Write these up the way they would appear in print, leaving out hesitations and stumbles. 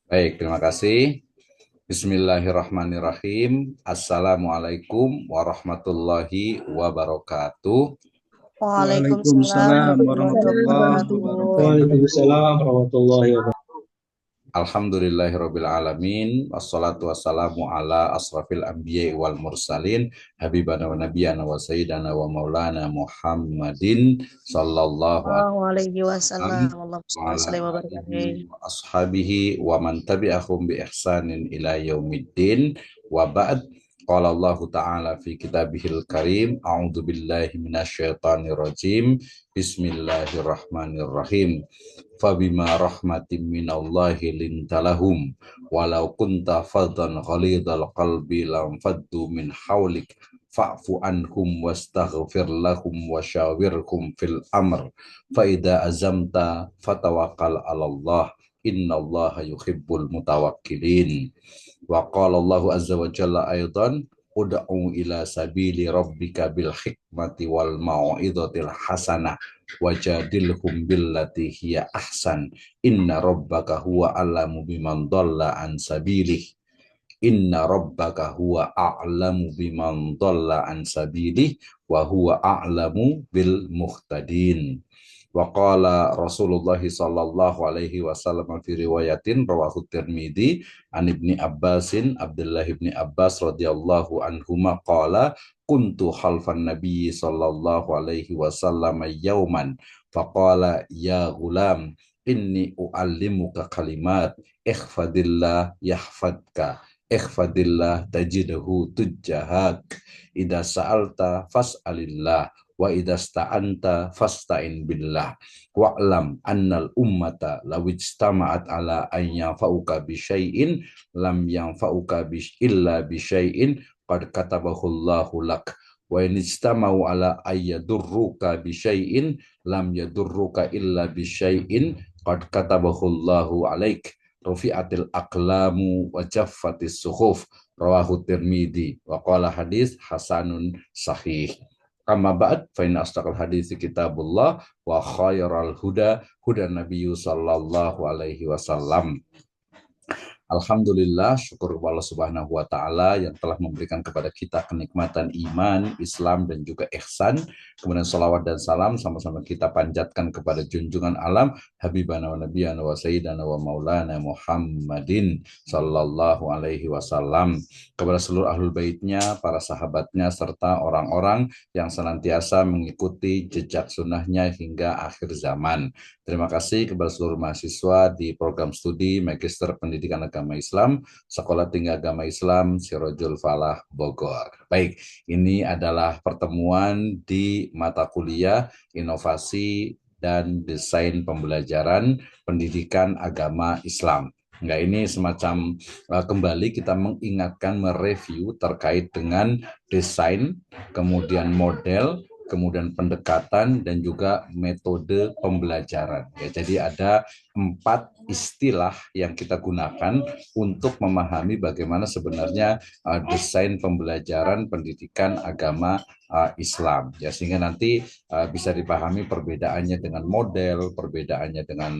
Baik, terima kasih. Bismillahirrahmanirrahim. Assalamualaikum warahmatullahi wabarakatuh. Waalaikumsalam Waalaikumsalam warahmatullahi warahmatullahi wabarakatuh. wabarakatuh. Waalaikumsalam warahmatullahi wabarakatuh. Alhamdulillahirabbil alamin. Wassalatu wassalamu ala asrafil anbiya'i wal mursalin habibana wa nabiyana wa sayyidana wa maulana Muhammadin sallallahu alaihi Allahu alaihi wasallam. wasallam wa Allahumma ala shalli wa barik alihi alaihi. wa ashabihi wa man tabi'ahum bi ihsanin ila yaumiddin wa ba'd. Qala Allah Ta'ala fi kitabihil karim, a'udzu billahi minasyaitonir rajim. Bismillahirrahmanirrahim. Fabima rahmatin minallahi lintalahum walau kunta faddan ghalidhal qalbi lam faddu min hawlik fa'fu anhum wastaghfir lahum wasyawirhum fil amr fa idza azamta fatawakkal 'alallah innallaha yuhibbul mutawakkilin. Wa qala Allahu azza wa jalla aidan ud'u ila sabili rabbika bil hikmati wal mau'izatil hasanah wajadilhum billati hiya ahsan inna rabbaka huwa a'lamu biman dhalla an sabilih inna rabbaka huwa a'lamu biman dhalla an sabilih wa huwa a'lamu bil muhtadin. Wa qala Rasulullah sallallahu alaihi wasallam fi riwayatin rawahu Tirmidzi an Ibni Abbasin Abdullah ibni Abbas radhiyallahu anhuma qala kuntu khalfan nabiy sallallahu alaihi wasallam yauman faqala ya gulam inni uallimuka kalimat ikhfadillah yahfadka ikhfadillah tajidahu tujjahak idza sa'alta fas'alillah wa idasta'anta fasta'in billah wa'lam annal ummata lawijtama'at ala an yanfa'uka bi syai'in lam yanfa'uka illa bi syai'in qad katabahu Allahu lak wa in ijtama'u ala ayyadurruka bi syai'in lam yadurruka illa bi syai'in qad katabahu Allahu alaik rufi'atil aqlamu wa jaffatis suhuf rawahu Tirmidzi wa qala hadis hasanun sahih. Amma ba'd fa inna asdaqal hadits kitabullah wa khairal huda huda nabiyyu sallallahu alaihi wasallam. Alhamdulillah, syukur Allah Subhanahu wa taala yang telah memberikan kepada kita kenikmatan iman, Islam dan juga ihsan. Kemudian salawat dan salam sama-sama kita panjatkan kepada junjungan alam habibana wa nabiyana wa sayyidana wa maulana Muhammadin sallallahu alaihi wasallam, kepada seluruh ahlul baitnya, para sahabatnya serta orang-orang yang senantiasa mengikuti jejak sunnahnya hingga akhir zaman. Terima kasih kepada seluruh mahasiswa di program studi Magister Pendidikan Agama Islam, Sekolah Tinggi Agama Islam, Sirojul Falah, Bogor. Baik, ini adalah pertemuan di mata kuliah Inovasi dan Desain Pembelajaran Pendidikan Agama Islam. Enggak, ini semacam kembali kita mengingatkan, mereview terkait dengan desain, kemudian model, kemudian pendekatan dan juga metode pembelajaran. Ya, jadi ada 4 istilah yang kita gunakan untuk memahami bagaimana sebenarnya desain pembelajaran pendidikan agama Islam. Ya, sehingga nanti bisa dipahami perbedaannya dengan model, perbedaannya dengan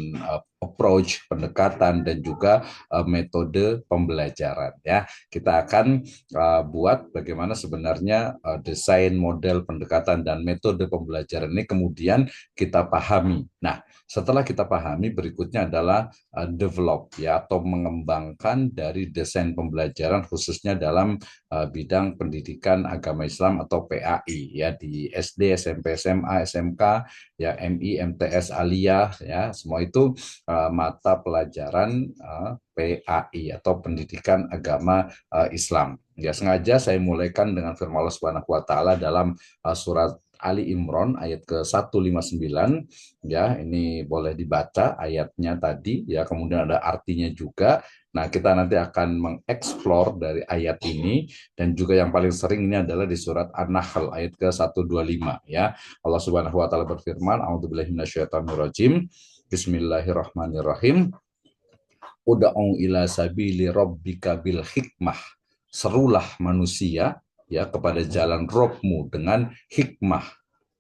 approach, pendekatan dan juga metode pembelajaran. Ya, kita akan buat bagaimana sebenarnya desain, model, pendekatan dan metode pembelajaran ini kemudian kita pahami. Nah, setelah kita pahami, berikutnya adalah develop, ya, atau mengembangkan dari desain pembelajaran khususnya dalam bidang pendidikan agama Islam atau PAI, ya, di SD, SMP, SMA, SMK, ya, MI, MTS, Aliyah, ya, semua itu mata pelajaran PAI atau pendidikan agama Islam. Ya, sengaja saya mulaikan dengan firman Allah Subhanahu wa taala dalam surat Ali Imran ayat ke-159, ya, ini boleh dibaca ayatnya tadi, ya, kemudian ada artinya juga. Nah, kita nanti akan mengeksplor dari ayat ini dan juga yang paling sering ini adalah di surat An-Nahl ayat ke-125, ya. Allah Subhanahu wa taala berfirman, a'udzubillahi minasyaitonirrajim. Bismillahirrahmanirrahim. Ud'u ila sabili rabbika bil hikmah. Serulah manusia, ya, kepada jalan Robmu dengan hikmah,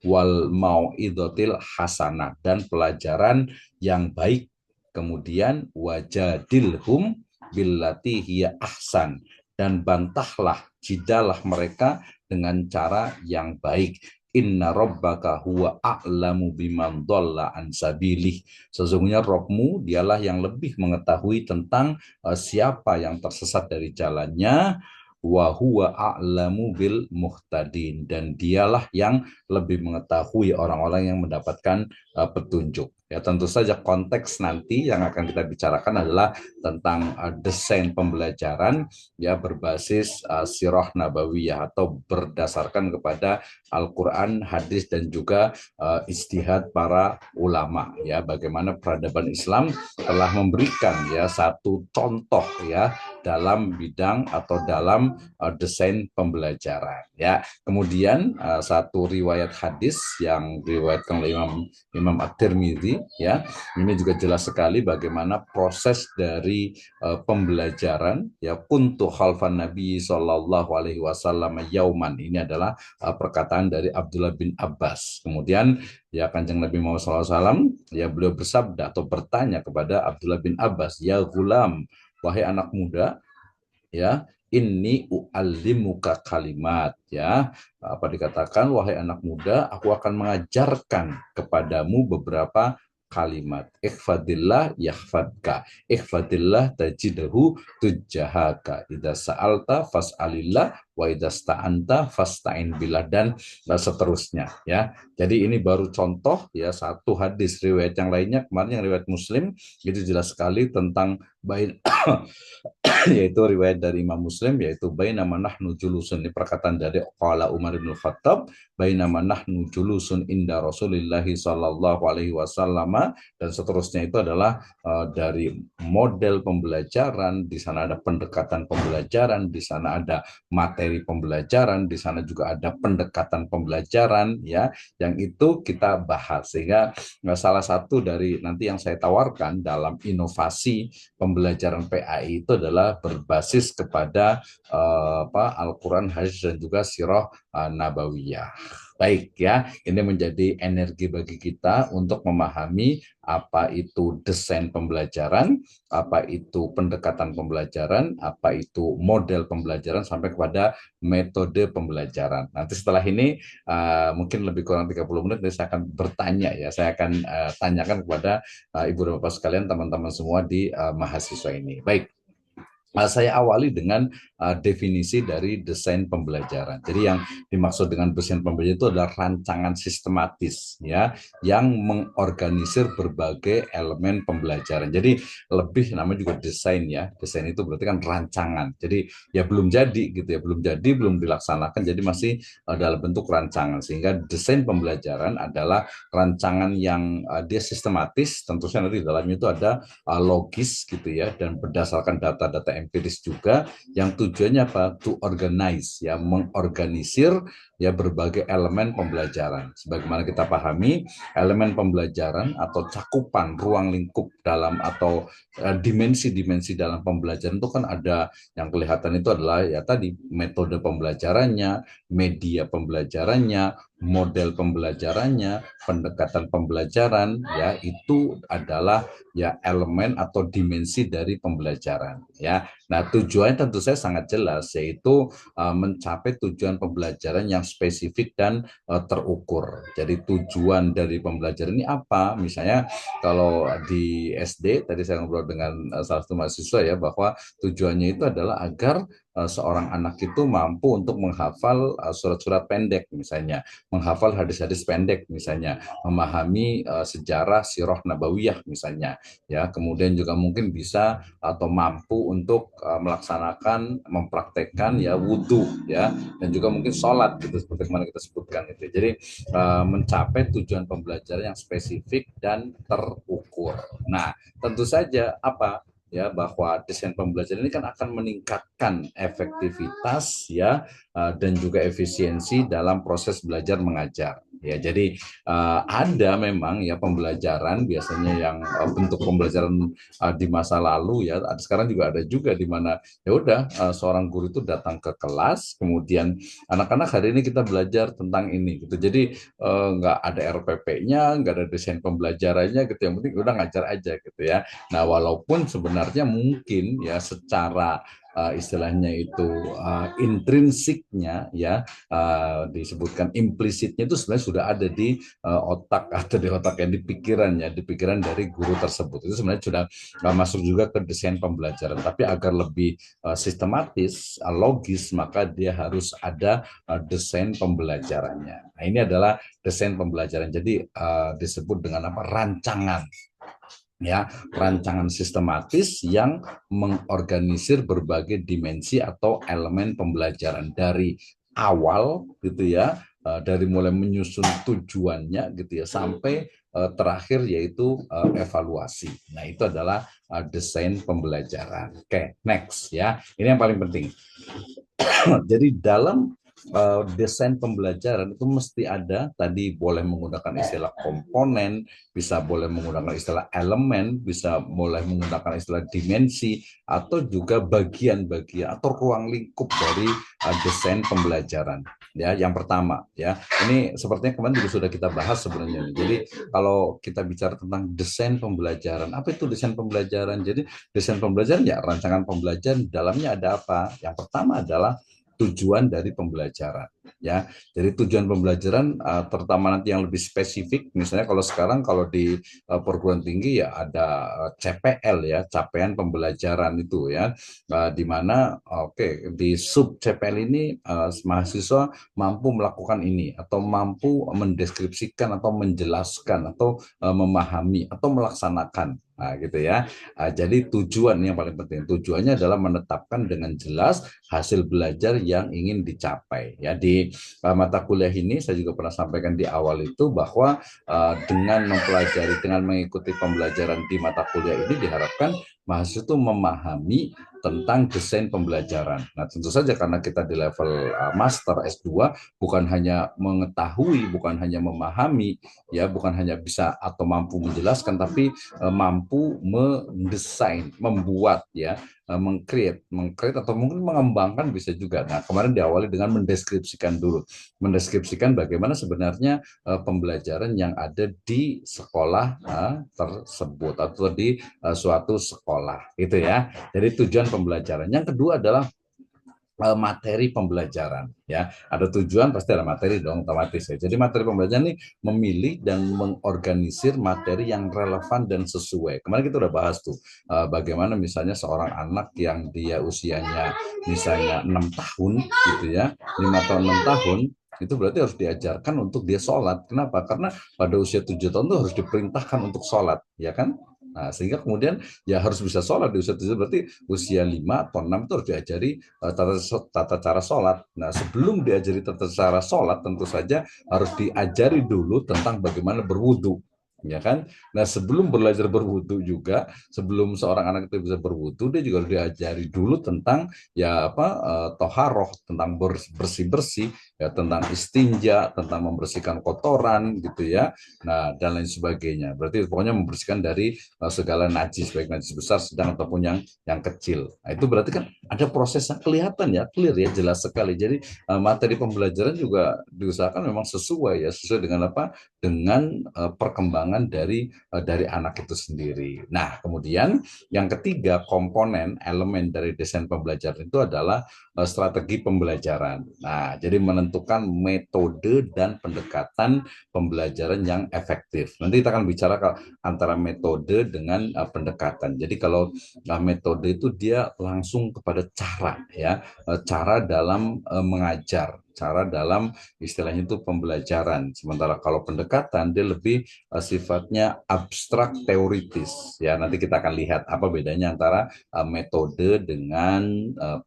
wal mau'idotil hasanah, dan pelajaran yang baik, kemudian wajadilhum billati hiya ahsan, dan bantahlah, jidalah mereka dengan cara yang baik. Inna rabbaka huwa a'lamu biman dhalla an sabilih. Sesungguhnya Rabbmu dialah yang lebih mengetahui tentang siapa yang tersesat dari jalannya, wa huwa a'lamu bil muhtadin, dan dialah yang lebih mengetahui orang-orang yang mendapatkan petunjuk. Ya, tentu saja konteks nanti yang akan kita bicarakan adalah tentang desain pembelajaran ya berbasis sirah nabawiyah atau berdasarkan kepada Al-Quran, hadis, dan juga ijtihad para ulama. Ya, bagaimana peradaban Islam telah memberikan ya satu contoh ya dalam bidang atau dalam desain pembelajaran. Ya, kemudian satu riwayat hadis yang diriwayatkan oleh Imam At-Tirmidzi ya, ini juga jelas sekali bagaimana proses dari pembelajaran ya, kuntu khalfan Nabi sallallahu alaihi wasallam yauman, ini adalah perkataan dari Abdullah bin Abbas. Kemudian ya Kanjeng Nabi Muhammad SAW ya beliau bersabda atau bertanya kepada Abdullah bin Abbas, ya gulam, wahai anak muda, ya ini u'allimuka kalimat, ya apa dikatakan, wahai anak muda, aku akan mengajarkan kepadamu beberapa kalimat. Ikhfadillah yahfadka, ikhfadillah tajidahu tujahaka, idza sa'alta fas'alillah wa idza sta'anta fasta'in billah, dan seterusnya ya. Jadi ini baru contoh ya satu hadis. Riwayat yang lainnya kemarin yang riwayat Muslim itu jelas sekali tentang bain yaitu riwayat dari Imam Muslim, yaitu bainama nahnu julusun, ini perkataan dari qala Umar bin Khattab, bainama nahnu julusun inda Rasulillahi sallallahu alaihi wasallam, dan seterusnya itu adalah dari model pembelajaran. Di sana ada pendekatan pembelajaran, di sana ada materi pembelajaran, di sana juga ada pendekatan pembelajaran ya, yang itu kita bahas. Sehingga salah satu dari nanti yang saya tawarkan dalam inovasi pembelajaran PAI itu adalah berbasis kepada Al-Quran, hadis, dan juga sirah nabawiyah. Baik ya, ini menjadi energi bagi kita untuk memahami apa itu desain pembelajaran, apa itu pendekatan pembelajaran, apa itu model pembelajaran, sampai kepada metode pembelajaran. Nanti setelah ini mungkin lebih kurang 30 menit saya akan bertanya ya, saya akan tanyakan kepada Ibu dan Bapak sekalian, teman-teman semua di mahasiswa ini. Baik. Saya awali dengan definisi dari desain pembelajaran. Jadi yang dimaksud dengan desain pembelajaran itu adalah rancangan sistematis ya yang mengorganisir berbagai elemen pembelajaran. Jadi lebih namanya juga desain ya. Desain itu berarti kan rancangan. Jadi ya belum jadi gitu ya, belum dilaksanakan, jadi masih dalam bentuk rancangan. Sehingga desain pembelajaran adalah rancangan yang dia sistematis, tentu saja nanti di dalamnya itu ada logis gitu ya, dan berdasarkan data-data empiris juga, yang tujuannya apa? To organize ya, mengorganisir ya berbagai elemen pembelajaran. Sebagaimana kita pahami, elemen pembelajaran atau cakupan ruang lingkup dalam atau dimensi-dimensi dalam pembelajaran itu kan ada, yang kelihatan itu adalah ya tadi metode pembelajarannya, media pembelajarannya, model pembelajarannya, pendekatan pembelajaran ya, itu adalah ya elemen atau dimensi dari pembelajaran ya. Nah, tujuannya tentu saya sangat jelas, yaitu mencapai tujuan pembelajaran yang spesifik dan terukur. Jadi tujuan dari pembelajaran ini apa? Misalnya kalau di SD tadi saya ngobrol dengan salah satu mahasiswa ya, bahwa tujuannya itu adalah agar seorang anak itu mampu untuk menghafal surat-surat pendek misalnya, menghafal hadis-hadis pendek misalnya, memahami sejarah sirah nabawiyah misalnya ya, kemudian juga mungkin bisa atau mampu untuk melaksanakan, mempraktekkan ya wudhu ya, dan juga mungkin sholat gitu seperti mana kita sebutkan itu. Jadi mencapai tujuan pembelajaran yang spesifik dan terukur. Nah, tentu saja apa ya, bahwa desain pembelajaran ini kan akan meningkatkan efektivitas ya dan juga efisiensi dalam proses belajar mengajar Ya, jadi ada memang ya pembelajaran biasanya yang bentuk pembelajaran di masa lalu ya. Sekarang juga ada juga di mana ya udah seorang guru itu datang ke kelas, kemudian anak-anak hari ini kita belajar tentang ini gitu. Jadi nggak ada RPP-nya, nggak ada desain pembelajarannya gitu. Yang penting udah ngajar aja gitu ya. Nah, walaupun sebenarnya mungkin ya secara istilahnya itu intrinsiknya ya disebutkan implisitnya itu sebenarnya sudah ada di otak atau di otak yang di pikiran dari guru tersebut itu sebenarnya sudah masuk juga ke desain pembelajaran, tapi agar lebih sistematis, logis, maka dia harus ada desain pembelajarannya. Nah, ini adalah desain pembelajaran, jadi disebut dengan apa, rancangan ya, rancangan sistematis yang mengorganisir berbagai dimensi atau elemen pembelajaran dari awal gitu ya, dari mulai menyusun tujuannya gitu ya sampai terakhir yaitu evaluasi. Nah, itu adalah desain pembelajaran. Oke, next ya. Ini yang paling penting. Jadi dalam desain pembelajaran itu mesti ada, tadi boleh menggunakan istilah komponen, bisa boleh menggunakan istilah elemen, bisa boleh menggunakan istilah dimensi, atau juga bagian-bagian atau ruang lingkup dari desain pembelajaran. Ya, yang pertama ya, ini sepertinya kemarin juga sudah kita bahas sebenarnya. Jadi kalau kita bicara tentang desain pembelajaran, apa itu desain pembelajaran? Jadi desain pembelajaran ya rancangan pembelajaran, dalamnya ada apa? Yang pertama adalah tujuan dari pembelajaran ya. Jadi tujuan pembelajaran terutama nanti yang lebih spesifik, misalnya kalau sekarang kalau di perguruan tinggi ya ada CPL ya, capaian pembelajaran itu ya, di mana di sub CPL ini mahasiswa mampu melakukan ini atau mampu mendeskripsikan atau menjelaskan atau memahami atau melaksanakan. Nah, gitu ya. Jadi tujuan yang paling penting, tujuannya adalah menetapkan dengan jelas hasil belajar yang ingin dicapai. Ya, di mata kuliah ini saya juga pernah sampaikan di awal itu bahwa dengan mempelajari, dengan mengikuti pembelajaran di mata kuliah ini diharapkan mahasiswa itu memahami tentang desain pembelajaran. Nah, tentu saja karena kita di level master S2 bukan hanya mengetahui, bukan hanya memahami, ya, bukan hanya bisa atau mampu menjelaskan, tapi mampu mendesain, membuat ya, mengcreate atau mungkin mengembangkan bisa juga. Nah, kemarin diawali dengan mendeskripsikan dulu, mendeskripsikan bagaimana sebenarnya pembelajaran yang ada di sekolah tersebut atau di suatu sekolah, gitu ya. Jadi tujuan pembelajaran. Yang kedua adalah materi pembelajaran ya, ada tujuan pasti ada materi dong, otomatis ya. Jadi materi pembelajaran ini memilih dan mengorganisir materi yang relevan dan sesuai. Kemarin kita udah bahas tuh bagaimana misalnya seorang anak yang dia usianya misalnya 6 tahun gitu ya, 5 tahun 6 tahun itu berarti harus diajarkan untuk dia sholat. Kenapa? Karena pada usia 7 tahun itu harus diperintahkan untuk sholat, ya kan? Nah, sehingga kemudian ya harus bisa sholat di usia 7, berarti usia 5 atau 6 itu harus diajari tata cara sholat. Nah, sebelum diajari tata cara sholat, tentu saja harus diajari dulu tentang bagaimana berwudu, ya kan? Nah, sebelum belajar berwudu juga, sebelum seorang anak itu bisa berwudu, dia juga harus diajari dulu tentang ya apa, toharoh, tentang bersih-bersih, ya, tentang istinja, tentang membersihkan kotoran gitu ya. Nah, dan lain sebagainya. Berarti pokoknya membersihkan dari segala najis, baik najis besar, sedang ataupun yang kecil. Nah, itu berarti kan ada prosesnya, kelihatan ya, clear ya, jelas sekali. Jadi materi pembelajaran juga diusahakan memang sesuai ya, sesuai dengan apa? Dengan perkembangan dari anak itu sendiri. Nah, kemudian yang ketiga, komponen elemen dari desain pembelajaran itu adalah strategi pembelajaran. Nah, jadi menentukan metode dan pendekatan pembelajaran yang efektif. Nanti kita akan bicara antara metode dengan pendekatan. Jadi kalau metode itu dia langsung kepada cara ya, cara dalam mengajar, cara dalam istilahnya itu pembelajaran. Sementara kalau pendekatan dia lebih sifatnya abstrak teoritis. Ya, nanti kita akan lihat apa bedanya antara metode dengan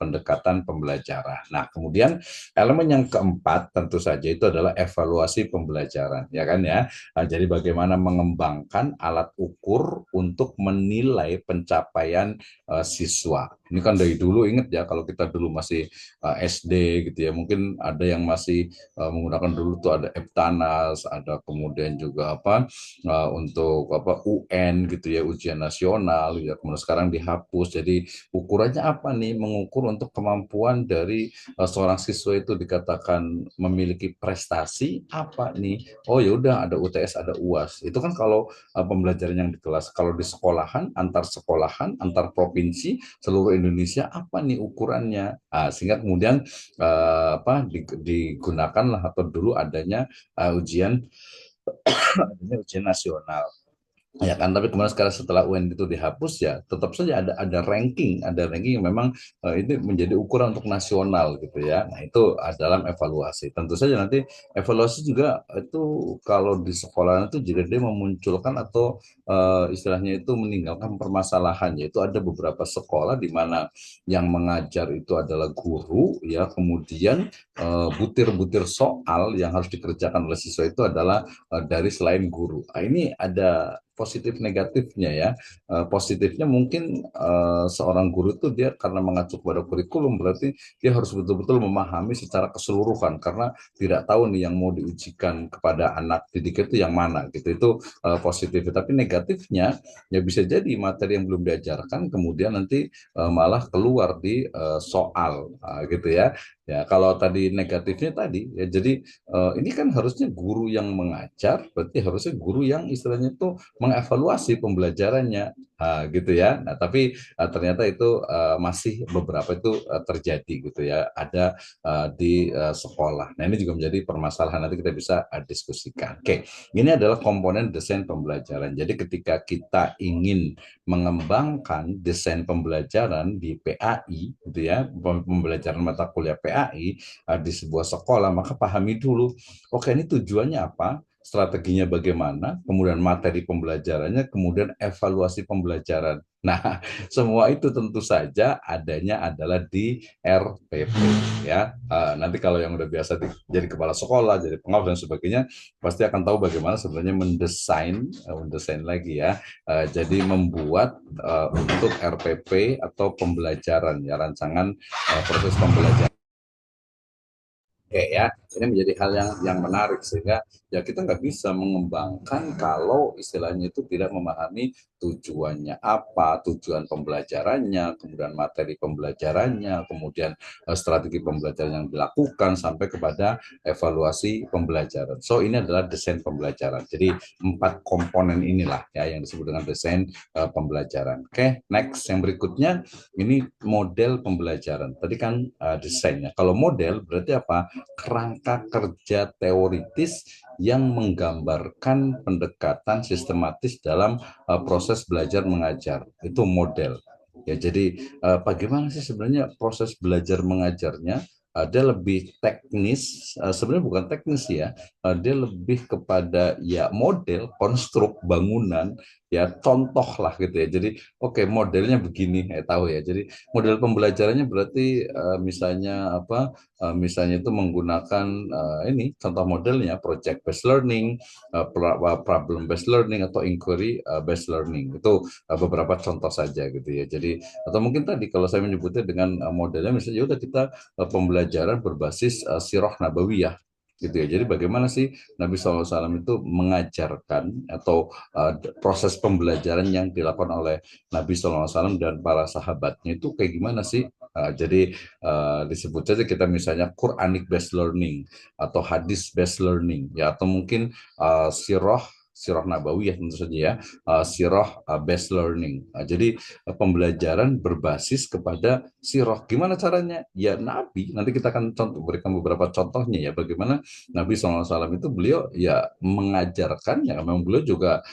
pendekatan pembelajaran. Nah, kemudian elemen yang keempat tentu saja itu adalah evaluasi pembelajaran, ya kan ya. Jadi bagaimana mengembangkan alat ukur untuk menilai pencapaian siswa. Ini kan dari dulu, ingat ya, kalau kita dulu masih SD gitu ya, mungkin ada ada yang masih menggunakan dulu tuh ada Eptanas, ada kemudian juga untuk UN gitu ya, ujian nasional ya, kemudian sekarang dihapus. Jadi ukurannya apa nih? Mengukur untuk kemampuan dari seorang siswa itu dikatakan memiliki prestasi apa nih? Oh ya udah, ada UTS, ada UAS. Itu kan kalau pembelajaran yang di kelas. Kalau di sekolahan, antar provinsi, seluruh Indonesia apa nih ukurannya? Sehingga kemudian digunakanlah atau dulu adanya ujian nasional. Ya kan, tapi kemudian sekarang setelah UN itu dihapus ya tetap saja ada ranking yang memang ini menjadi ukuran untuk nasional gitu ya. Nah itu dalam evaluasi. Tentu saja nanti evaluasi juga itu kalau di sekolah itu juga dia memunculkan atau istilahnya itu meninggalkan permasalahan, yaitu ada beberapa sekolah di mana yang mengajar itu adalah guru ya, kemudian butir-butir soal yang harus dikerjakan oleh siswa itu adalah dari selain guru. Ini ada positif negatifnya ya. Positifnya mungkin seorang guru itu dia karena mengacu pada kurikulum berarti dia harus betul-betul memahami secara keseluruhan karena tidak tahu nih yang mau diujikan kepada anak didik itu yang mana gitu. Itu positif. Tapi negatifnya ya bisa jadi materi yang belum diajarkan kemudian nanti malah keluar di soal gitu ya. Ya, kalau tadi negatifnya tadi ya, jadi ini kan harusnya guru yang mengajar, berarti harusnya guru yang istilahnya itu mengevaluasi pembelajarannya, gitu ya. Nah, tapi ternyata itu masih beberapa itu terjadi gitu ya, ada di sekolah. Nah, ini juga menjadi permasalahan, nanti kita bisa diskusikan. Oke, ini adalah komponen desain pembelajaran. Jadi ketika kita ingin mengembangkan desain pembelajaran di PAI, gitu ya, pembelajaran mata kuliah PAI di sebuah sekolah, maka pahami dulu, oke ini tujuannya apa, strateginya bagaimana, kemudian materi pembelajarannya, kemudian evaluasi pembelajaran. Nah, semua itu tentu saja adanya adalah di RPP ya. Nanti kalau yang udah biasa jadi kepala sekolah, jadi pengawas dan sebagainya, pasti akan tahu bagaimana sebenarnya mendesain lagi ya. Jadi membuat untuk RPP atau pembelajaran ya, rancangan proses pembelajaran. Oke ya, ini menjadi hal yang menarik sehingga ya kita nggak bisa mengembangkan kalau istilahnya itu tidak memahami tujuannya apa, tujuan pembelajarannya, kemudian materi pembelajarannya, kemudian strategi pembelajaran yang dilakukan sampai kepada evaluasi pembelajaran. So ini adalah desain pembelajaran. Jadi 4 komponen inilah ya yang disebut dengan desain pembelajaran. Oke, next yang berikutnya ini model pembelajaran. Tadi kan desainnya. Kalau model berarti apa? Kerangka kerja teoritis yang menggambarkan pendekatan sistematis dalam proses belajar mengajar. Itu model. Ya, jadi bagaimana sih sebenarnya proses belajar mengajarnya? Dia lebih teknis, sebenarnya bukan teknis ya, dia lebih kepada ya model, konstruk, bangunan, ya contoh lah gitu ya. Jadi oke, modelnya begini, tahu ya. Jadi model pembelajarannya berarti misalnya misalnya itu menggunakan ini contoh modelnya project based learning, problem based learning atau inquiry based learning. Itu beberapa contoh saja gitu ya. Jadi atau mungkin tadi kalau saya menyebutnya dengan modelnya misalnya udah kita pembelajaran berbasis sirah nabawiyah gitu ya. Jadi bagaimana sih Nabi SAW itu mengajarkan atau proses pembelajaran yang dilakukan oleh Nabi SAW dan para sahabatnya itu kayak gimana sih? Jadi disebut saja kita misalnya Quranic based learning atau hadis based learning ya, atau mungkin sirah nabawiyah tentu saja ya, sirah based learning. Jadi pembelajaran berbasis kepada sirah. Gimana caranya? Ya Nabi, nanti kita akan berikan beberapa contohnya ya, bagaimana Nabi SAW itu beliau ya mengajarkan, ya memang beliau juga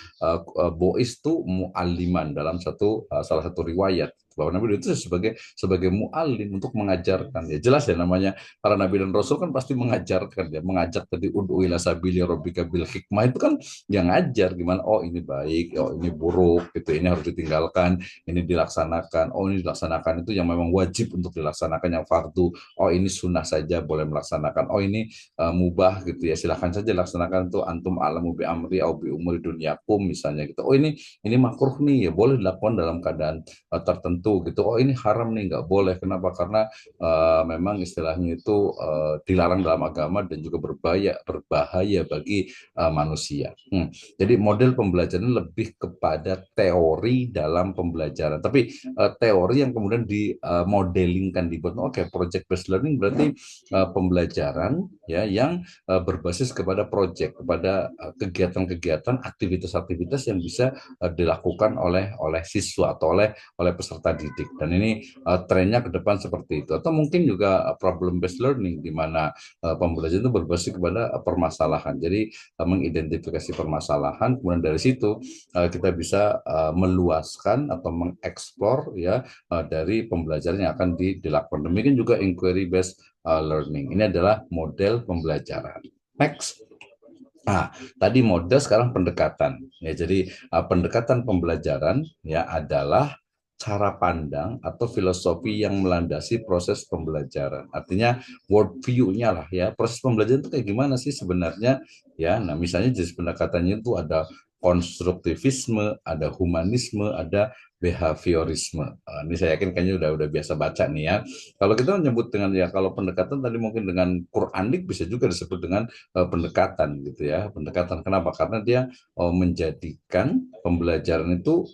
bois itu mu'alliman dalam salah satu riwayat bahwa Nabi itu sebagai mu'allim untuk mengajarkan. Ya jelas ya, namanya para nabi dan rasul kan pasti mengajarkan ya, mengajak tadi ud'u ila sabili rabbika bil hikmah, itu kan yang ngajar gimana, oh ini baik, oh ini buruk gitu, ini harus ditinggalkan, ini dilaksanakan, oh ini dilaksanakan itu yang memang wajib untuk dilaksanakan, yang fardu, oh ini sunnah saja boleh melaksanakan, oh ini mubah gitu ya, silahkan saja laksanakan, tuh antum alamu bi amri au bi umuri dunyakum misalnya gitu, oh ini makruh nih ya, boleh dilakukan dalam keadaan tertentu tertentu gitu. Oh ini haram nih, nggak boleh. Kenapa? Karena memang istilahnya itu dilarang dalam agama dan juga berbahaya bagi manusia. Jadi model pembelajaran lebih kepada teori dalam pembelajaran. Tapi teori yang kemudian dimodelingkan dibuat, oke, project based learning berarti pembelajaran ya yang berbasis kepada project, kepada kegiatan-kegiatan, aktivitas-aktivitas yang bisa dilakukan oleh siswa atau oleh peserta didik. Dan ini trennya ke depan seperti itu. Atau mungkin juga problem based learning di mana pembelajaran itu berbasis kepada permasalahan. Jadi mengidentifikasi permasalahan, kemudian dari situ kita bisa meluaskan atau mengeksplor ya dari pembelajaran yang akan dilakukan. Demikian juga inquiry based learning. Ini adalah model pembelajaran. Next. Nah, tadi model, sekarang pendekatan. Ya, jadi pendekatan pembelajaran ya adalah cara pandang atau filosofi yang melandasi proses pembelajaran. Artinya worldview-nya lah ya. Proses pembelajaran itu kayak gimana sih sebenarnya? Ya, nah misalnya jenis pendekatannya itu ada konstruktivisme, ada humanisme, ada behaviorisme. Ini saya yakin kayaknya udah biasa baca nih ya. Kalau kita menyebut dengan ya kalau pendekatan tadi mungkin dengan Quranik bisa juga disebut dengan pendekatan gitu ya. Pendekatan kenapa? Karena dia menjadikan pembelajaran itu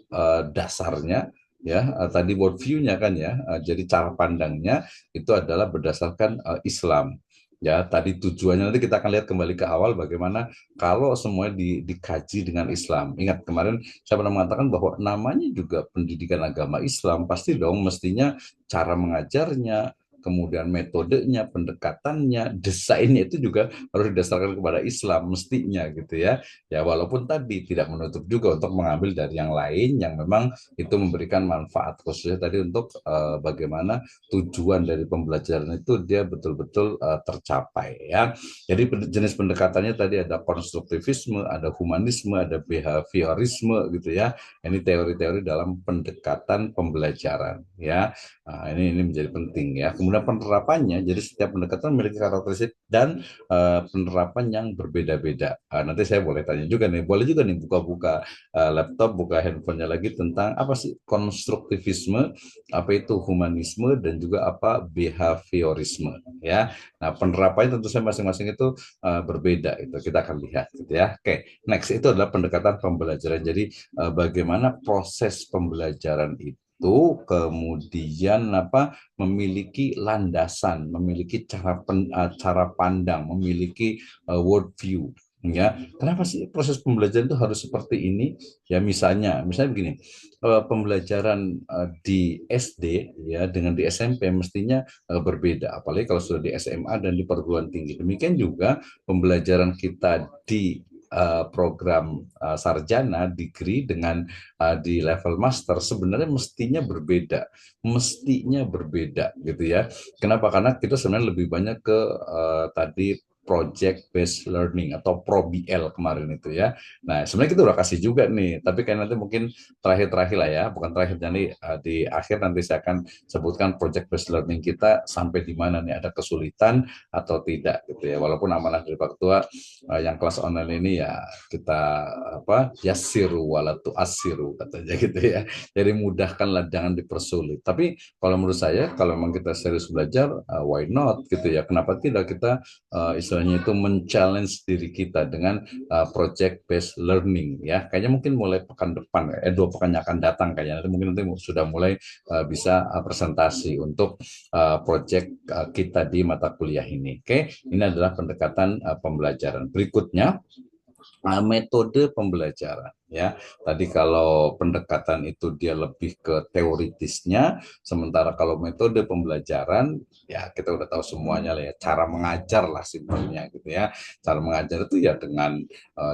dasarnya ya tadi worldview-nya kan ya. Jadi cara pandangnya itu adalah berdasarkan Islam. Ya, tadi tujuannya nanti kita akan lihat kembali ke awal bagaimana kalau semuanya dikaji dengan Islam. Ingat kemarin saya pernah mengatakan bahwa namanya juga pendidikan agama Islam, pasti dong mestinya cara mengajarnya, kemudian metodenya, pendekatannya, desainnya itu juga harus didasarkan kepada Islam mestinya gitu ya. Ya walaupun tadi tidak menutup juga untuk mengambil dari yang lain yang memang itu memberikan manfaat khususnya tadi untuk bagaimana tujuan dari pembelajaran itu dia betul-betul tercapai ya. Jadi jenis pendekatannya tadi ada konstruktivisme, ada humanisme, ada behaviorisme gitu ya. Ini teori-teori dalam pendekatan pembelajaran ya. Nah, ini menjadi penting ya. Kemudian penerapannya, jadi setiap pendekatan memiliki karakteristik dan penerapan yang berbeda-beda. Nanti saya boleh tanya juga nih, boleh juga nih buka-buka laptop, buka handphonenya lagi tentang apa sih konstruktivisme, apa itu humanisme, dan juga apa behaviorisme ya. Nah penerapannya tentu saja masing-masing itu berbeda. Itu kita akan lihat gitu ya. Oke, next itu adalah pendekatan pembelajaran. Jadi bagaimana proses pembelajaran itu kemudian memiliki landasan, memiliki cara pandang, memiliki worldview ya. Kenapa sih proses pembelajaran itu harus seperti ini? Ya misalnya begini, pembelajaran di SD ya dengan di SMP mestinya berbeda, apalagi kalau sudah di SMA dan di perguruan tinggi. Demikian juga pembelajaran kita di program sarjana, degree dengan di level master sebenarnya mestinya berbeda gitu ya. Kenapa? Karena kita sebenarnya lebih banyak ke tadi project based learning atau ProBL kemarin itu ya. Nah sebenarnya kita udah kasih juga nih, tapi kayak nanti mungkin terakhir lah ya, bukan terakhir, jadi di akhir nanti saya akan sebutkan project based learning kita sampai di mana nih, ada kesulitan atau tidak gitu ya. Walaupun amanah dari Pak Ketua yang kelas online ini ya kita yassiru walatu asiru katanya gitu ya. Jadi mudahkanlah, jangan dipersulit. Tapi kalau menurut saya kalau memang kita serius belajar, why not gitu ya. Kenapa tidak kita istilahnya itu men-challenge diri kita dengan project based learning ya. Kayaknya mungkin mulai pekan depan 2 pekan yang akan datang kayaknya nanti sudah mulai bisa presentasi untuk project kita di mata kuliah ini. Oke, ini adalah pendekatan pembelajaran. Berikutnya metode pembelajaran ya. Tadi kalau pendekatan itu dia lebih ke teoritisnya, sementara kalau metode pembelajaran ya kita udah tahu semuanya lah ya, cara mengajar lah simpelnya gitu ya. Cara mengajar itu ya dengan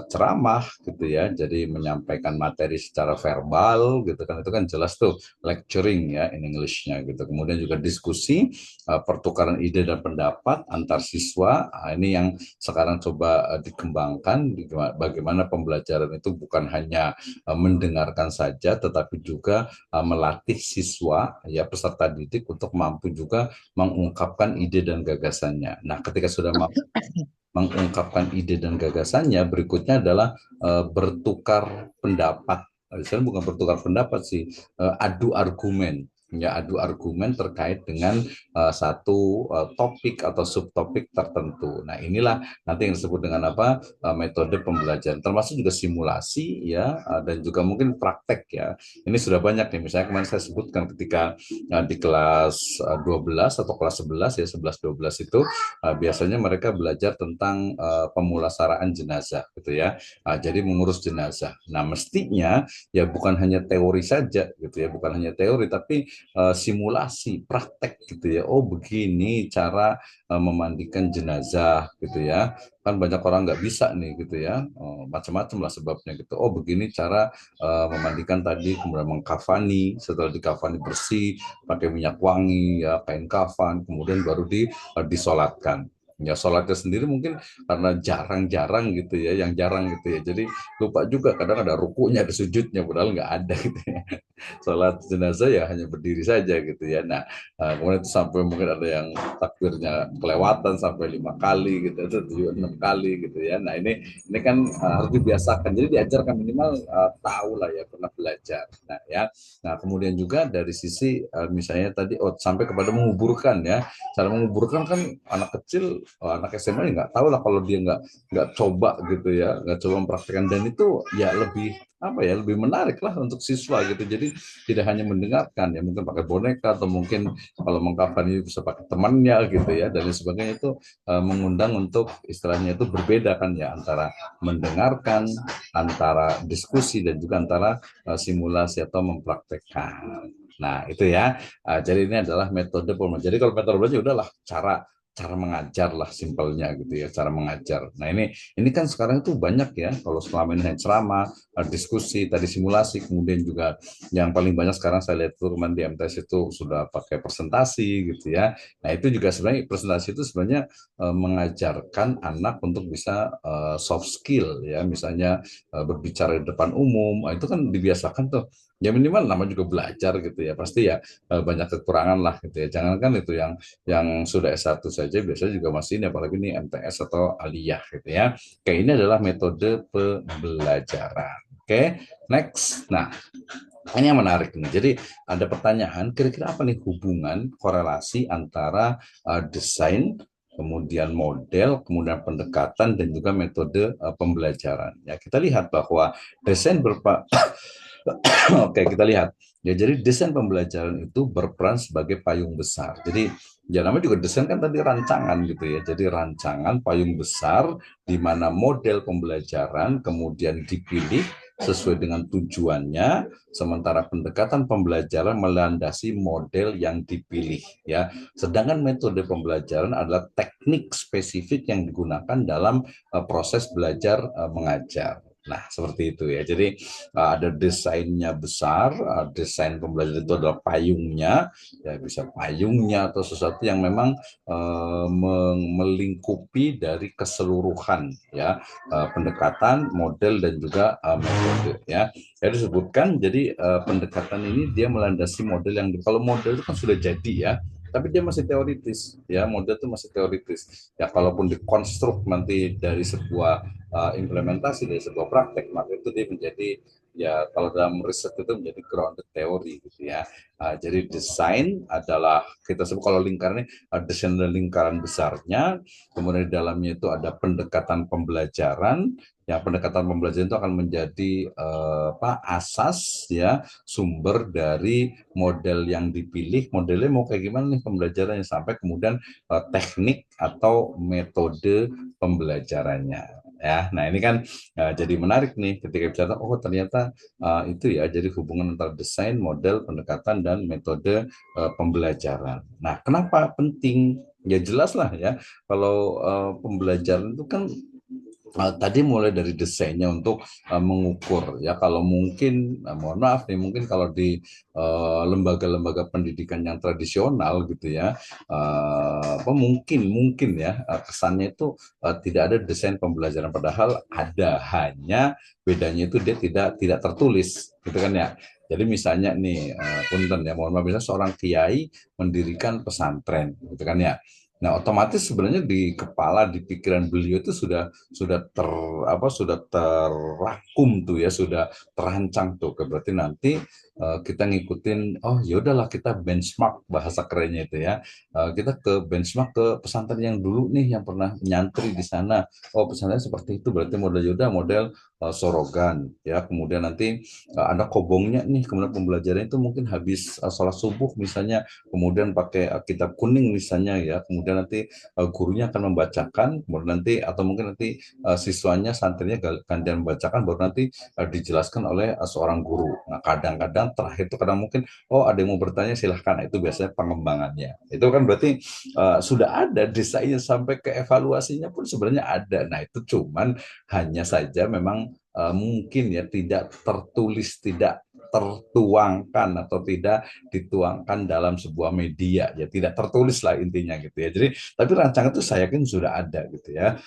ceramah gitu ya, jadi menyampaikan materi secara verbal gitu kan, itu kan jelas tuh lecturing ya in English-nya gitu. Kemudian juga diskusi, pertukaran ide dan pendapat antar siswa. Ini yang sekarang coba dikembangkan, bagaimana pembelajaran itu bukan hanya mendengarkan saja, tetapi juga melatih siswa ya peserta didik untuk mampu juga mengungkapkan ide dan gagasannya. Nah, ketika sudah mampu mengungkapkan ide dan gagasannya, berikutnya adalah bertukar pendapat. Saya bukan bertukar pendapat sih, adu argumen. ya adu argumen terkait dengan satu topik atau subtopik tertentu. Nah, inilah nanti yang disebut dengan apa? Metode pembelajaran, termasuk juga simulasi ya, dan juga mungkin praktek ya. Ini sudah banyak nih, misalnya kemarin saya sebutkan ketika di kelas 12 atau kelas 11 ya, 11 12 itu biasanya mereka belajar tentang pemulasaraan jenazah gitu ya. Jadi mengurus jenazah. Nah, mestinya ya bukan hanya teori saja gitu ya, bukan hanya teori tapi simulasi praktek gitu ya. Oh, begini cara memandikan jenazah gitu ya. Kan banyak orang nggak bisa nih gitu ya. Macam-macam lah sebabnya gitu. Oh, begini cara memandikan tadi, kemudian mengkafani, setelah dikafani bersih pakai minyak wangi ya, kain kafan, kemudian baru disolatkan. Ya, sholatnya sendiri mungkin karena jarang-jarang gitu ya, yang jarang gitu ya. Jadi lupa juga, kadang ada rukunya, ada sujudnya, padahal nggak ada gitu ya. Sholat jenazah ya hanya berdiri saja gitu ya. Nah, kemudian itu sampai mungkin ada yang takbirnya kelewatan sampai 5 kali gitu, atau 7 6 kali gitu ya. Nah, ini kan harus dibiasakan. Jadi diajarkan minimal tahu lah ya, pernah belajar. Nah ya. Nah, kemudian juga dari sisi misalnya tadi sampai kepada menguburkan ya. Cara menguburkan kan anak kecil, anak SMA ya nggak tahu lah kalau dia nggak coba gitu ya, nggak coba mempraktekkan, dan itu ya lebih apa ya, lebih menarik lah untuk siswa gitu. Jadi tidak hanya mendengarkan ya, mungkin pakai boneka atau mungkin kalau mengkapan bisa pakai temannya gitu ya, dan lain sebagainya. Itu mengundang untuk istilahnya itu berbeda kan ya, antara mendengarkan, antara diskusi, dan juga antara simulasi atau mempraktekkan. Nah itu ya. Jadi ini adalah metode pembelajaran. Jadi kalau metode belajar udahlah cara cara mengajar lah, simpelnya gitu ya, cara mengajar. Nah ini kan sekarang itu banyak ya, kalau selama ini hanya ceramah, diskusi, tadi simulasi, kemudian juga yang paling banyak sekarang saya lihat tuh teman di MTS itu sudah pakai presentasi gitu ya. Nah itu juga sebenarnya presentasi itu sebenarnya mengajarkan anak untuk bisa soft skill ya, misalnya berbicara di depan umum. Nah, itu kan dibiasakan tuh. Ya minimal nama juga belajar gitu ya, pasti ya banyak kekurangan lah gitu ya. Jangankan itu yang sudah S1 saja biasanya juga masih ini, apalagi ini MTS atau aliyah gitu ya. Kayak ini adalah metode pembelajaran. Oke, next. Nah, ini yang menarik nih. Jadi ada pertanyaan, kira-kira apa nih hubungan korelasi antara desain, kemudian model, kemudian pendekatan, dan juga metode pembelajaran. Ya, kita lihat bahwa desain Oke, kita lihat. Ya, jadi desain pembelajaran itu berperan sebagai payung besar. Jadi, ya namanya juga desain kan tadi rancangan gitu ya. Jadi rancangan payung besar di mana model pembelajaran kemudian dipilih sesuai dengan tujuannya, sementara pendekatan pembelajaran melandasi model yang dipilih ya. Sedangkan metode pembelajaran adalah teknik spesifik yang digunakan dalam proses belajar mengajar. Nah, seperti itu ya. Jadi ada desainnya besar, desain pembelajaran itu adalah payungnya, ya bisa payungnya atau sesuatu yang memang melingkupi dari keseluruhan ya, pendekatan, model, dan juga metode ya. Saya disebutkan, jadi pendekatan ini dia melandasi model yang kalau model itu kan sudah jadi ya, tapi dia masih teoritis ya, model itu masih teoritis ya. Kalaupun dikonstruk nanti dari sebuah implementasi, dari sebuah praktek, maka itu dia menjadi ya, kalau dalam riset itu menjadi grounded theory gitu ya. Jadi desain adalah kita sebut, kalau lingkaran ini desain dan lingkaran besarnya, kemudian di dalamnya itu ada pendekatan pembelajaran. Ya, pendekatan pembelajaran itu akan menjadi asas ya, sumber dari model yang dipilih. Modelnya mau kayak gimana nih pembelajarannya, sampai kemudian teknik atau metode pembelajarannya ya. Nah ini kan jadi menarik nih ketika bicara, oh ternyata itu ya, jadi hubungan antara desain, model, pendekatan, dan metode pembelajaran. Nah, kenapa penting? Ya jelas lah ya, kalau pembelajaran itu kan tadi mulai dari desainnya untuk mengukur ya. Kalau mungkin mohon maaf nih, mungkin kalau di lembaga-lembaga pendidikan yang tradisional gitu ya, mungkin ya kesannya itu tidak ada desain pembelajaran, padahal ada, hanya bedanya itu dia tidak tertulis gitu kan ya. Jadi misalnya nih, punten ya, mohon maaf, misalnya seorang kiai mendirikan pesantren gitu kan ya. Nah, otomatis sebenarnya di kepala, di pikiran beliau itu sudah terrakum tuh ya, sudah terancang tuh. Berarti nanti kita ngikutin, oh ya udahlah kita benchmark bahasa kerennya itu ya. Kita ke benchmark ke pesantren yang dulu nih yang pernah nyantri di sana. Oh pesantren seperti itu berarti model Yoda model Sorogan ya. Kemudian nanti ada kobongnya nih, kemudian pembelajaran itu mungkin habis sholat subuh misalnya, kemudian pakai kitab kuning misalnya ya. Kemudian nanti gurunya akan membacakan, kemudian nanti atau mungkin nanti siswanya santrinya gantian membacakan, baru nanti dijelaskan oleh seorang guru. Nah kadang-kadang terakhir itu kadang mungkin oh ada yang mau bertanya silahkan. Nah, itu biasanya pengembangannya. Itu kan berarti sudah ada desainnya sampai ke evaluasinya pun sebenarnya ada. Nah itu cuman hanya saja memang mungkin ya tidak tertulis, tidak tertuangkan atau tidak dituangkan dalam sebuah media ya, tidak tertulis lah intinya gitu ya. Jadi tapi rancangan itu saya yakin sudah ada gitu ya.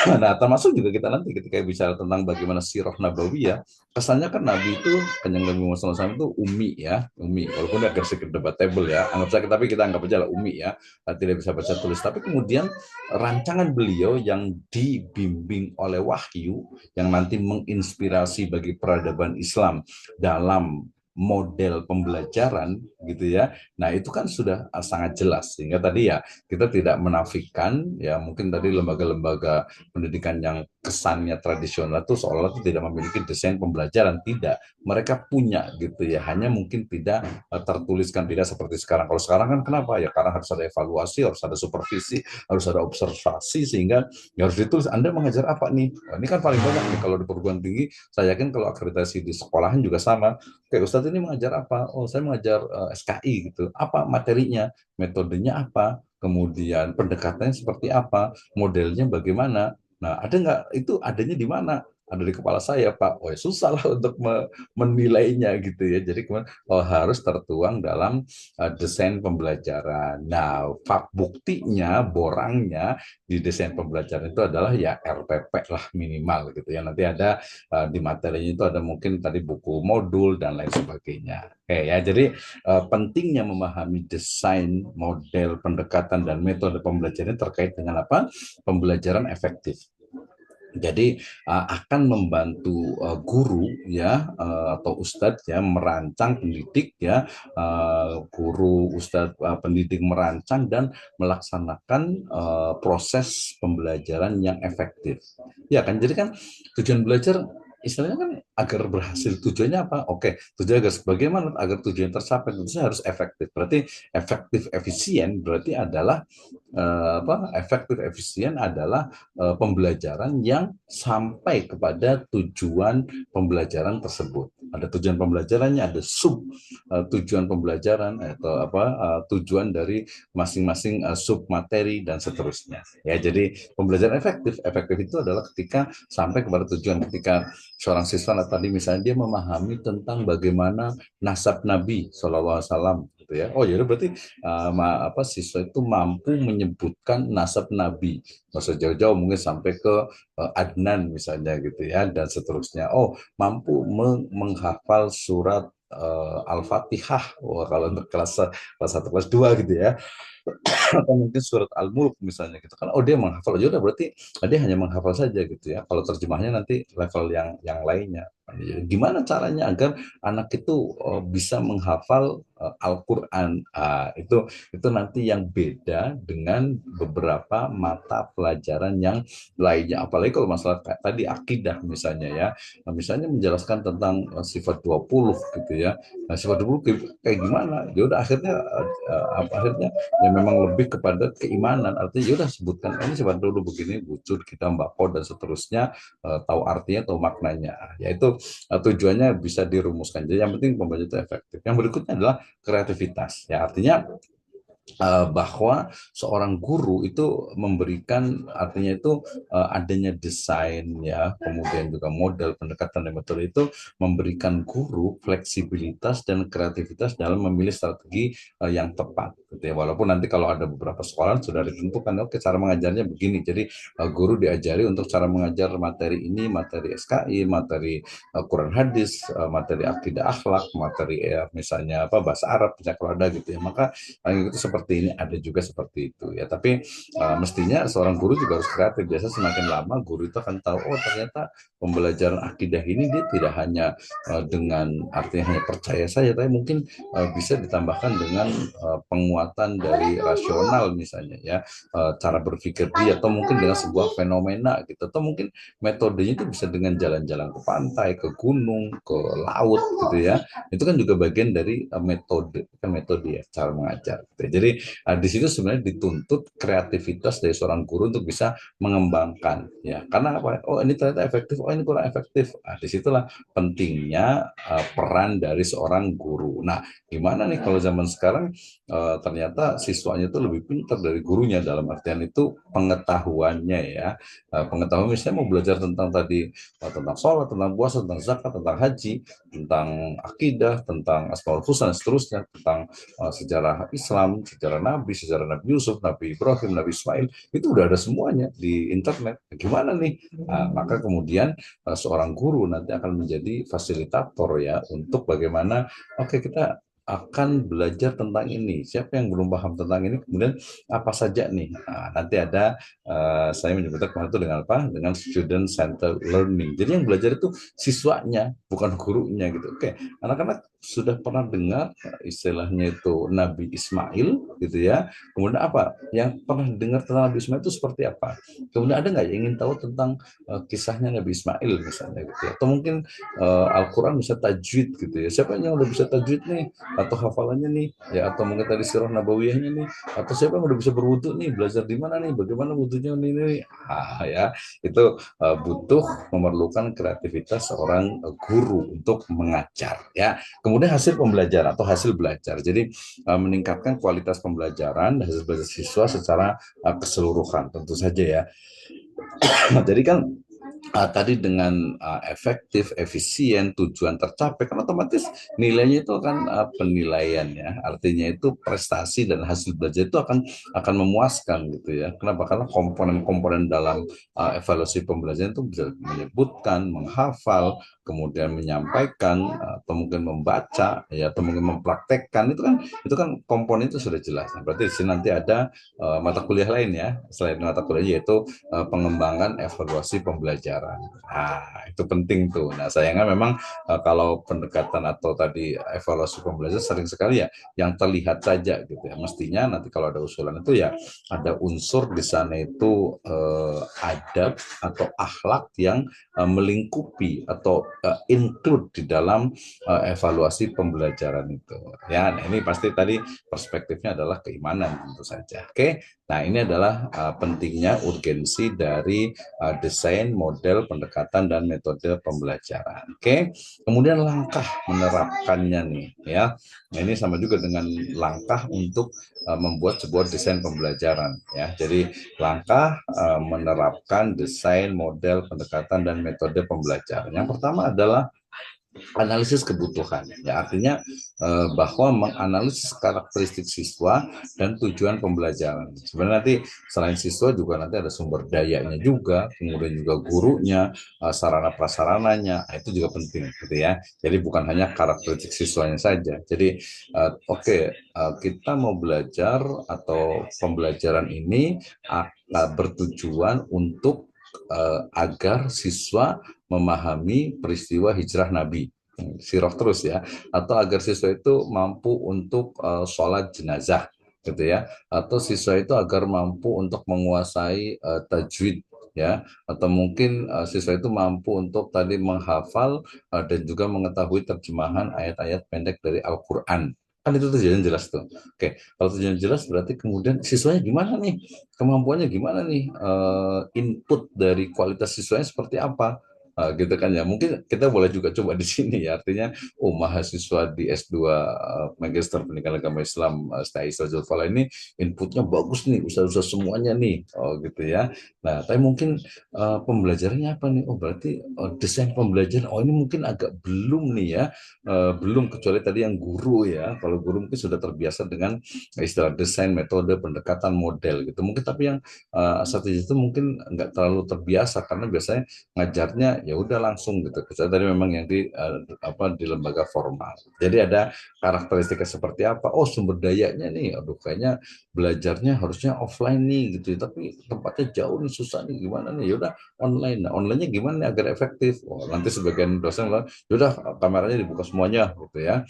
Nah, termasuk juga kita nanti ketika bicara tentang bagaimana sirah nabawiyah, kesannya kan Nabi itu, Kanjeng Nabi Muhammad SAW itu umi ya, umi, walaupun agak sedikit debatable ya, anggap saja, tapi kita anggap aja lah umi ya, tidak bisa baca tulis. Tapi kemudian rancangan beliau yang dibimbing oleh wahyu, yang nanti menginspirasi bagi peradaban Islam dalam model pembelajaran gitu ya. Nah, itu kan sudah sangat jelas sehingga tadi ya kita tidak menafikan ya mungkin tadi lembaga-lembaga pendidikan yang kesannya tradisional itu seolah-olah itu tidak memiliki desain pembelajaran, tidak, mereka punya gitu ya, hanya mungkin tidak tertuliskan, tidak seperti sekarang. Kalau sekarang kan kenapa ya, karena harus ada evaluasi, harus ada supervisi, harus ada observasi, sehingga ya harus ditulis Anda mengajar apa nih. Nah, ini kan paling banyak nih kalau di perguruan tinggi. Saya yakin kalau akreditasi di sekolahan juga sama, kayak Ustadz ini mengajar apa, oh saya mengajar SKI gitu, apa materinya, metodenya apa, kemudian pendekatannya seperti apa, modelnya bagaimana. Nah, ada nggak itu, adanya di mana? Ada di kepala saya, Pak. Oh, ya susah lah untuk menilainya gitu ya. Jadi kemudian harus tertuang dalam desain pembelajaran. Nah, buktinya, borangnya di desain pembelajaran itu adalah ya RPP lah minimal gitu ya. Nanti ada di materinya itu ada mungkin tadi buku modul dan lain sebagainya. Oke ya, jadi pentingnya memahami desain, model, pendekatan, dan metode pembelajaran terkait dengan apa? Pembelajaran efektif. Jadi akan membantu guru ya atau ustadz ya merancang pendidik ya, guru ustadz pendidik merancang dan melaksanakan proses pembelajaran yang efektif. Ya kan, jadi kan tujuan belajar istilahnya kan agar berhasil. Tujuannya apa? Oke, tujuan agar bagaimana agar tujuan tercapai, tentu harus efektif. Berarti efektif efisien berarti adalah efektif efisien adalah pembelajaran yang sampai kepada tujuan pembelajaran tersebut. Ada tujuan pembelajarannya, ada sub tujuan pembelajaran atau tujuan dari masing-masing sub materi dan seterusnya. Ya, jadi pembelajaran efektif, efektif itu adalah ketika sampai kepada tujuan, ketika seorang siswa tadi misalnya dia memahami tentang bagaimana nasab Nabi SAW gitu ya. Oh ya berarti siswa itu mampu menyebutkan nasab Nabi, masa jauh-jauh mungkin sampai ke Adnan misalnya gitu ya dan seterusnya. Oh mampu menghafal surat Al-Fatihah. Wah, kalau untuk kelas 1 kelas 2 gitu ya. Atau mungkin surat Al-Mulk misalnya gitu kan. Oh dia menghafal aja udah, berarti dia hanya menghafal saja gitu ya. Kalau terjemahnya nanti level yang lainnya. Gimana caranya agar anak itu bisa menghafal Al-Quran? Itu nanti yang beda dengan beberapa mata pelajaran yang lainnya. Apalagi kalau masalah tadi akidah misalnya ya. Nah, misalnya menjelaskan tentang sifat 20 gitu ya. Nah, sifat 20 kayak gimana? Ya udah akhirnya ya memang lebih kepada keimanan. Artinya ya udah sebutkan ini sifat dulu begini, wujud, kita mbako dan seterusnya, tahu artinya, tahu maknanya. Yaitu tujuannya bisa dirumuskan. Jadi yang penting pembaca itu efektif. Yang berikutnya adalah kreativitas. Ya artinya bahwa seorang guru itu memberikan, artinya itu adanya desain ya, kemudian juga model pendekatan dan metode itu memberikan guru fleksibilitas dan kreativitas dalam memilih strategi yang tepat gitu ya. Walaupun nanti kalau ada beberapa sekolah sudah ditentukan oke cara mengajarnya begini, jadi guru diajari untuk cara mengajar materi ini, materi SKI, materi Quran hadis, materi akidah akhlak, materi misalnya bahasa Arab misalnya kalau ada gitu ya, maka itu seperti ini, ada juga seperti itu ya. Tapi mestinya seorang guru juga harus kreatif. Biasa semakin lama guru itu akan tahu, oh ternyata pembelajaran akidah ini dia tidak hanya dengan artinya hanya percaya saja, tapi mungkin bisa ditambahkan dengan penguatan dari rasional misalnya ya, cara berpikir dia, atau mungkin dengan sebuah fenomena gitu, atau mungkin metodenya itu bisa dengan jalan-jalan ke pantai, ke gunung, ke laut gitu ya. Itu kan juga bagian dari metode, kan metode ya, cara mengajar gitu. Jadi di situ sebenarnya dituntut kreativitas dari seorang guru untuk bisa mengembangkan ya. Karena apa? Oh ini ternyata efektif, oh ini kurang efektif. Nah, disitulah pentingnya peran dari seorang guru. Nah, gimana nih kalau zaman sekarang ternyata siswanya itu lebih pintar dari gurunya, dalam artian itu pengetahuannya ya. Pengetahuan misalnya mau belajar tentang tadi tentang sholat, tentang puasa, tentang zakat, tentang haji, tentang akidah, tentang asmaul husna dan seterusnya, tentang sejarah Islam, sejarah Nabi Yusuf, Nabi Ibrahim, Nabi Ismail, itu udah ada semuanya di internet. Gimana nih? Maka kemudian seorang guru nanti akan menjadi fasilitator ya, untuk bagaimana oke, kita akan belajar tentang ini. Siapa yang belum paham tentang ini, kemudian apa saja nih? Nah, nanti ada saya menyebutnya kemarin itu dengan apa? Dengan student center learning. Jadi yang belajar itu siswanya, bukan gurunya gitu. Oke, anak-anak sudah pernah dengar istilahnya itu Nabi Ismail gitu ya. Kemudian apa? Yang pernah dengar tentang Nabi Ismail itu seperti apa? Kemudian ada nggak yang ingin tahu tentang kisahnya Nabi Ismail misalnya gitu ya? Atau mungkin Al-Quran bisa tajwid gitu ya. Siapa yang udah bisa tajwid nih? Atau hafalannya nih? Ya, atau mungkin tadi sirah nabawiyahnya nih? Atau siapa yang udah bisa berwudu nih? Belajar di mana nih? Bagaimana wudunya nih? Ya, itu butuh memerlukan kreativitas seorang guru untuk mengajar ya. Kemudian hasil pembelajaran atau hasil belajar. Jadi meningkatkan kualitas pembelajaran dan hasil belajar siswa secara keseluruhan tentu saja ya. Jadi kan tadi dengan efektif, efisien, tujuan tercapai, kan otomatis nilainya itu akan penilaian ya. Artinya itu prestasi dan hasil belajar itu akan memuaskan gitu ya. Kenapa? Karena komponen-komponen dalam evaluasi pembelajaran itu bisa menyebutkan, menghafal, kemudian menyampaikan, atau mungkin membaca, ya, atau mungkin mempraktekkan, itu kan komponen itu sudah jelas. Nah, berarti di sini nanti ada mata kuliah lain ya, selain mata kuliah, yaitu pengembangan evaluasi pembelajaran. Nah, itu penting tuh. Nah, sayangnya memang kalau pendekatan atau tadi evaluasi pembelajaran sering sekali ya yang terlihat saja gitu ya. Mestinya nanti kalau ada usulan itu ya ada unsur di sana itu adab atau akhlak yang melingkupi atau include di dalam evaluasi pembelajaran itu. Ya, nah ini pasti tadi perspektifnya adalah keimanan tentu saja. Oke. Nah, ini adalah pentingnya urgensi dari desain, model, pendekatan, dan metode pembelajaran. Oke, kemudian langkah menerapkannya nih, ya. Nah, ini sama juga dengan langkah untuk membuat sebuah desain pembelajaran, ya. Jadi langkah menerapkan desain, model, pendekatan, dan metode pembelajaran. Yang pertama adalah analisis kebutuhan, ya, artinya bahwa menganalisis karakteristik siswa dan tujuan pembelajaran. Sebenarnya nanti selain siswa juga nanti ada sumber dayanya juga, kemudian juga gurunya, sarana prasarananya, itu juga penting gitu ya. Jadi bukan hanya karakteristik siswanya saja. Jadi kita mau belajar atau pembelajaran ini bertujuan untuk agar siswa memahami peristiwa hijrah Nabi, sirah terus ya, atau agar siswa itu mampu untuk sholat jenazah gitu ya, atau siswa itu agar mampu untuk menguasai tajwid ya, atau mungkin siswa itu mampu untuk tadi menghafal dan juga mengetahui terjemahan ayat-ayat pendek dari Al-Quran. Kan itu tujuannya jelas tuh. Oke, kalau tujuannya jelas berarti kemudian siswanya gimana nih? Kemampuannya gimana nih? Input dari kualitas siswanya seperti apa? Gitu kan ya, mungkin kita boleh juga coba di sini ya, artinya mahasiswa di S2 Magister Pendidikan Agama Islam STI Zulfala ini inputnya bagus nih, ustaz-ustaz semuanya nih, gitu ya. Nah, tapi mungkin pembelajarannya apa nih? Berarti desain pembelajaran, ini mungkin agak belum nih ya, belum, kecuali tadi yang guru ya. Kalau guru mungkin sudah terbiasa dengan istilah desain, metode, pendekatan, model gitu. Mungkin tapi yang strategi itu mungkin nggak terlalu terbiasa karena biasanya ngajarnya ya udah langsung gitu. Kecuali tadi memang yang di lembaga formal. Jadi ada karakteristiknya seperti apa? Oh, sumber dayanya nih, aduh kayaknya belajarnya harusnya offline nih gitu. Tapi tempatnya jauh nih, susah nih, gimana nih? Ya udah online. Nah, onlinenya gimana nih agar efektif? Oh, nanti sebagian dosen bilang, yaudah kameranya dibuka semuanya gitu ya.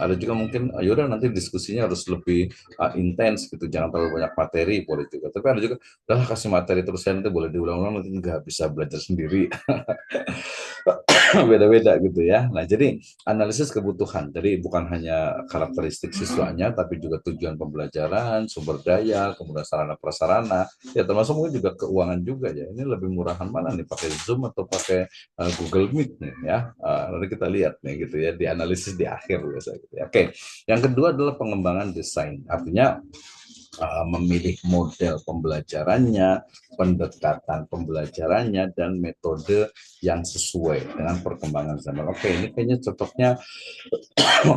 Ada juga mungkin, yaudah nanti diskusinya harus lebih intens gitu, jangan terlalu banyak materi, boleh juga. Tapi ada juga, udah kasih materi terus nanti boleh diulang-ulang, nanti nggak bisa belajar sendiri. Beda-beda gitu ya. Nah, jadi analisis kebutuhan. Jadi bukan hanya karakteristik siswanya, tapi juga tujuan pembelajaran, sumber daya, kemudian sarana prasarana. Ya termasuk mungkin juga keuangan juga ya. Ini lebih murahan mana nih, pakai Zoom atau pakai Google Meet nih ya. Nanti kita lihat nih gitu ya, di analisis di akhir biasa gitu ya. Oke, yang kedua adalah pengembangan desain. Artinya memilih model pembelajarannya, pendekatan pembelajarannya, dan metode yang sesuai dengan perkembangan zaman. Oke, ini kayaknya cocoknya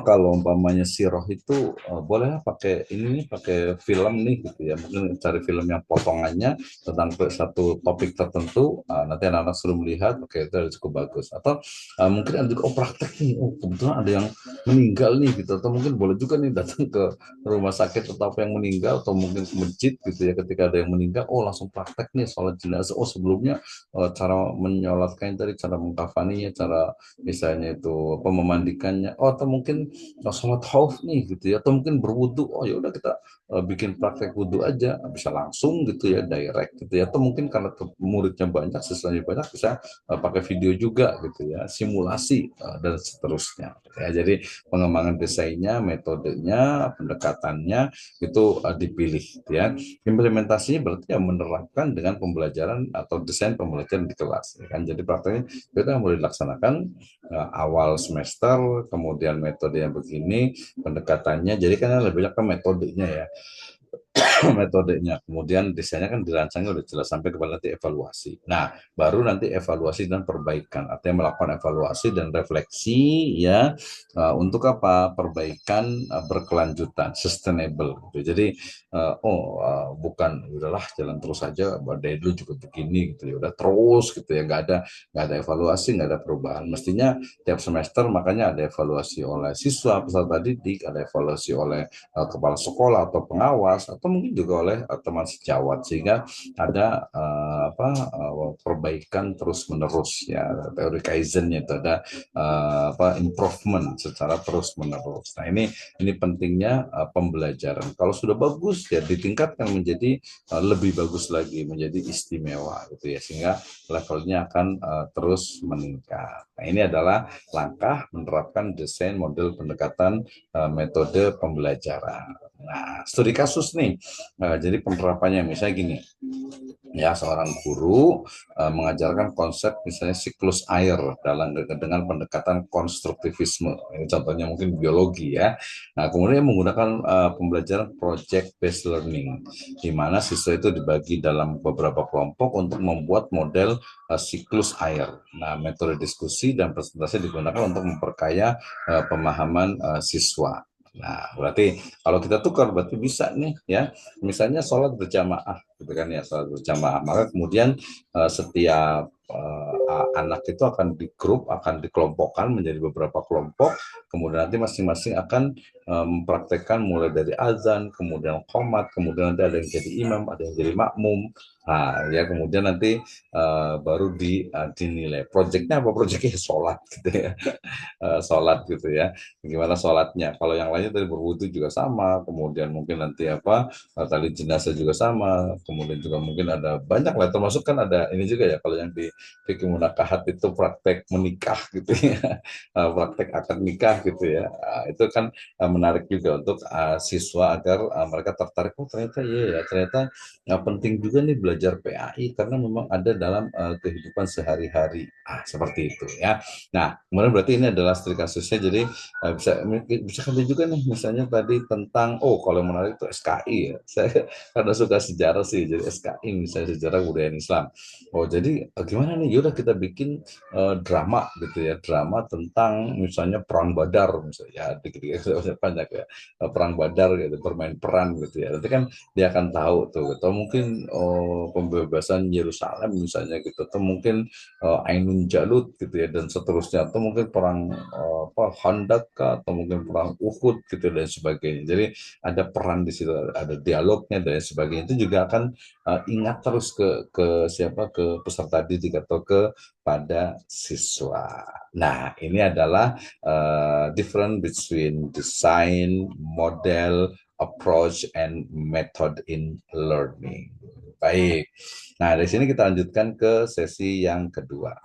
kalau umpamanya Siroh itu boleh pakai ini, pakai film nih gitu ya. Mungkin cari film yang potongannya tentang satu topik tertentu, nanti anak-anak suruh melihat, oke itu cukup bagus. Atau mungkin ada juga praktek nih, kebetulan ada yang meninggal nih gitu. Atau mungkin boleh juga nih datang ke rumah sakit atau apa yang meninggal, atau mungkin ke masjid gitu ya, ketika ada yang meninggal, oh langsung praktek nih sholat jenazah. Oh sebelumnya cara menyolatkan tadi, cara mengkafaninya, cara misalnya itu apa memandikannya, oh atau mungkin sholat khauf nih gitu ya, atau mungkin berwudu, oh ya udah kita bikin praktek wudu aja, bisa langsung gitu ya, direct gitu ya. Atau mungkin karena muridnya banyak, siswanya banyak, bisa pakai video juga gitu ya, simulasi dan seterusnya ya. Jadi pengembangan desainnya, metodenya, pendekatannya itu dipilih gitu ya. Implementasinya berarti ya menerapkan dengan pembelajaran atau desain pembelajaran di kelas ya kan. Jadi prakteknya kita mulai dilaksanakan awal semester, kemudian metodenya begini, pendekatannya. Jadi kan lebih banyak ke metodenya ya. Metodenya, kemudian desainnya kan dirancangnya udah jelas sampai kepada nanti evaluasi. Nah, baru nanti evaluasi dan perbaikan, artinya melakukan evaluasi dan refleksi ya, untuk apa? Perbaikan berkelanjutan, sustainable gitu. Jadi bukan udahlah jalan terus aja, dari dulu juga begini gitu ya, udah terus gitu ya, nggak ada evaluasi, nggak ada perubahan. Mestinya tiap semester makanya ada evaluasi oleh siswa, peserta didik, ada evaluasi oleh kepala sekolah atau pengawas, atau mungkin juga oleh teman sejawat, sehingga ada perbaikan terus menerus ya. Teori Kaizen itu ada improvement secara terus menerus. Nah, ini pentingnya pembelajaran. Kalau sudah bagus ya ditingkatkan menjadi lebih bagus lagi, menjadi istimewa gitu ya, sehingga levelnya akan terus meningkat. Nah, ini adalah langkah menerapkan desain model pendekatan metode pembelajaran. Nah, studi kasus nih. Jadi penerapannya misalnya gini, ya seorang guru mengajarkan konsep misalnya siklus air dengan pendekatan konstruktivisme. Ini contohnya mungkin biologi ya. Nah, kemudian menggunakan pembelajaran project based learning, di mana siswa itu dibagi dalam beberapa kelompok untuk membuat model siklus air. Nah, metode diskusi dan presentasi digunakan untuk memperkaya pemahaman siswa. Nah, berarti kalau kita tukar berarti bisa nih ya. Misalnya sholat berjamaah gitu kan ya, sholat berjamaah. Maka kemudian setiap anak itu akan akan dikelompokkan menjadi beberapa kelompok, kemudian nanti masing-masing akan mempraktekkan mulai dari azan, kemudian qomat, kemudian nanti ada yang jadi imam, ada yang jadi makmum. Nah, ya kemudian nanti baru dinilai. Proyeknya apa? Proyeknya sholat gitu ya. Sholat gitu ya. Gimana sholatnya? Kalau yang lainnya tadi berwudu juga sama, kemudian mungkin nanti tali jenazah juga sama, kemudian juga mungkin ada banyak lah, termasuk kan ada ini juga ya, kalau yang di fikih munakahat itu praktek menikah gitu ya, praktek akad nikah gitu ya. Itu kan menarik juga untuk siswa agar mereka tertarik, oh ternyata iya ya, ternyata penting juga nih belajar PAI karena memang ada dalam kehidupan sehari-hari. Seperti itu ya. Nah, kemudian berarti ini adalah studi kasusnya, jadi bisa kali juga nih misalnya tadi tentang, kalau yang menarik itu SKI ya. Saya karena suka sejarah sih SKSI, jadi SKI misalnya sejarah kebudayaan Islam. Oh jadi gimana nih? Yaudah kita bikin drama gitu ya, drama tentang misalnya perang Badar misalnya, ya dikit-dikit banyak ya, perang Badar gitu, bermain peran gitu ya. Nanti kan dia akan tahu tuh, atau mungkin pembebasan Yerusalem misalnya gitu, atau mungkin Ainun Jalut gitu ya, dan seterusnya, atau mungkin perang Khandaq atau mungkin perang Uhud gitu dan sebagainya. Jadi ada peran di situ, ada dialognya dan sebagainya. Itu juga akan ingat terus ke siapa, ke peserta didik atau kepada siswa. Nah, ini adalah different between design, model, approach, and method in learning. Baik. Nah, dari sini kita lanjutkan ke sesi yang kedua.